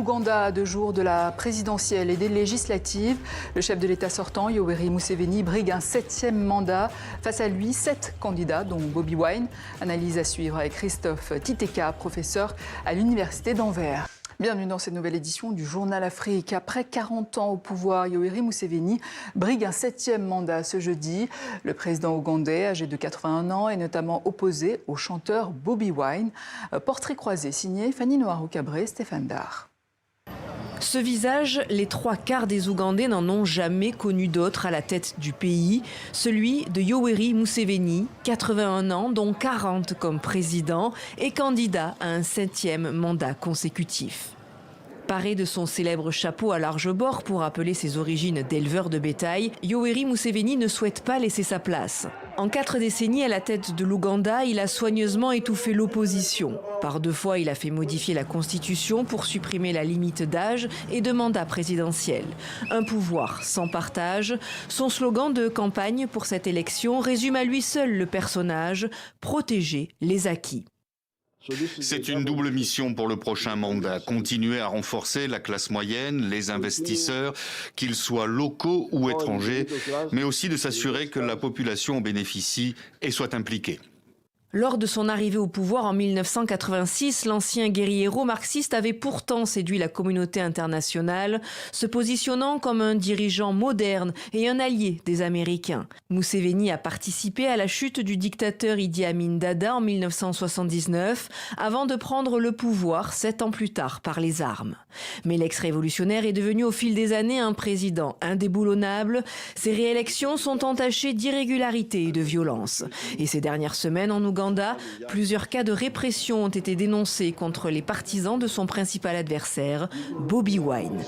l'Ouganda à 2 jours de la présidentielle et des législatives. Le chef de l'État sortant, Yoweri Museveni, brigue un 7e mandat. Face à lui, 7 candidats, dont Bobi Wine. Analyse à suivre avec Christophe Titeka, professeur à l'Université d'Anvers. Bienvenue dans cette nouvelle édition du Journal Afrique. Après 40 ans au pouvoir, Yoweri Museveni brigue un 7e mandat ce jeudi. Le président ougandais, âgé de 81 ans, est notamment opposé au chanteur Bobi Wine. Portrait croisé signé Fanny Noirou-Cabré, Stéphane Dard. Ce visage, les 3/4 des Ougandais n'en ont jamais connu d'autre à la tête du pays. Celui de Yoweri Museveni, 81 ans, dont 40 comme président et candidat à un 7e mandat consécutif. Paré de son célèbre chapeau à large bord pour rappeler ses origines d'éleveur de bétail, Yoweri Museveni ne souhaite pas laisser sa place. En 4 décennies à la tête de l'Ouganda, il a soigneusement étouffé l'opposition. Par 2 fois, il a fait modifier la constitution pour supprimer la limite d'âge et de mandat présidentiel. Un pouvoir sans partage. Son slogan de campagne pour cette élection résume à lui seul le personnage, protéger les acquis. C'est une double mission pour le prochain mandat. Continuer à renforcer la classe moyenne, les investisseurs, qu'ils soient locaux ou étrangers, mais aussi de s'assurer que la population en bénéficie et soit impliquée. Lors de son arrivée au pouvoir en 1986, l'ancien guerriero marxiste avait pourtant séduit la communauté internationale, se positionnant comme un dirigeant moderne et un allié des Américains. Museveni a participé à la chute du dictateur Idi Amin Dada en 1979, avant de prendre le pouvoir 7 ans plus tard par les armes. Mais l'ex-révolutionnaire est devenu au fil des années un président indéboulonnable. Ses réélections sont entachées d'irrégularités et de violence. Et ces dernières semaines en Ouganda, plusieurs cas de répression ont été dénoncés contre les partisans de son principal adversaire, Bobi Wine.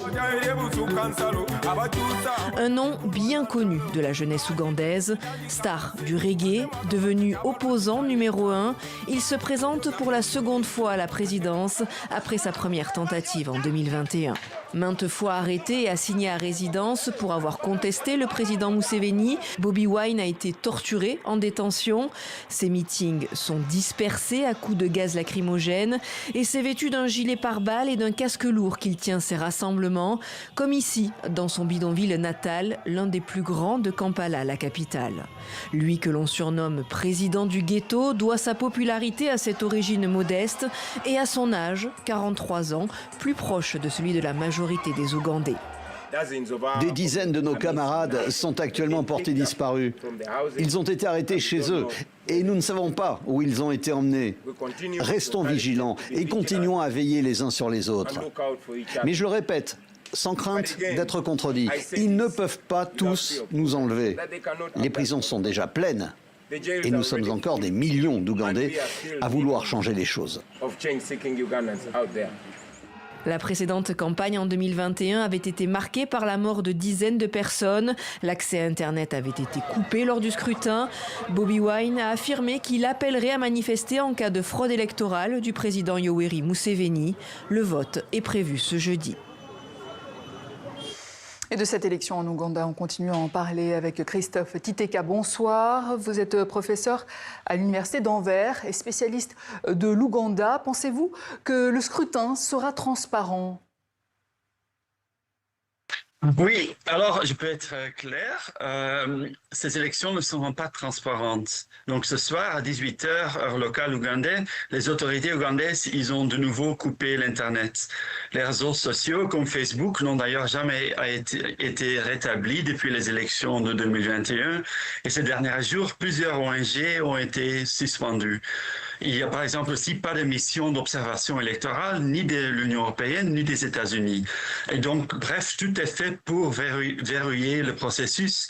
Un nom bien connu de la jeunesse ougandaise, star du reggae, devenu opposant numéro 1, il se présente pour la seconde fois à la présidence après sa première tentative en 2021. Maintes fois arrêté et assigné à résidence pour avoir contesté le président Museveni, Bobi Wine a été torturé en détention. Ses meetings sont dispersés à coups de gaz lacrymogène et c'est vêtu d'un gilet pare-balles et d'un casque lourd qu'il tient ses rassemblements, comme ici, dans son bidonville natal, l'un des plus grands de Kampala, la capitale. Lui que l'on surnomme président du ghetto doit sa popularité à cette origine modeste et à son âge, 43 ans, plus proche de celui de la majorité des Ougandais. Des dizaines de nos camarades sont actuellement portés disparus. Ils ont été arrêtés chez eux et nous ne savons pas où ils ont été emmenés. Restons vigilants et continuons à veiller les uns sur les autres. Mais je le répète, sans crainte d'être contredit, ils ne peuvent pas tous nous enlever. Les prisons sont déjà pleines et nous sommes encore des millions d'Ougandais à vouloir changer les choses. La précédente campagne en 2021 avait été marquée par la mort de dizaines de personnes. L'accès à Internet avait été coupé lors du scrutin. Bobi Wine a affirmé qu'il appellerait à manifester en cas de fraude électorale du président Yoweri Museveni. Le vote est prévu ce jeudi. Et de cette élection en Ouganda, on continue à en parler avec Christophe Titeka. Bonsoir, vous êtes professeur à l'Université d'Anvers et spécialiste de l'Ouganda. Pensez-vous que le scrutin sera transparent ? Oui, alors je peux être clair. Ces élections ne seront pas transparentes. Donc ce soir à 18h, heure locale ougandaise, les autorités ougandaises, ils ont de nouveau coupé l'Internet. Les réseaux sociaux comme Facebook n'ont d'ailleurs jamais été rétablis depuis les élections de 2021. Et ces derniers jours, plusieurs ONG ont été suspendues. Il n'y a par exemple aussi pas de mission d'observation électorale, ni de l'Union européenne, ni des États-Unis. Et donc, bref, tout est fait pour verrouiller le processus.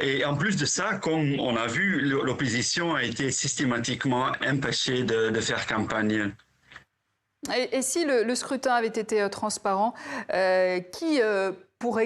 Et en plus de ça, comme on a vu, l'opposition a été systématiquement empêchée de faire campagne. Et si le scrutin avait été transparent, qui pourrait gagner ?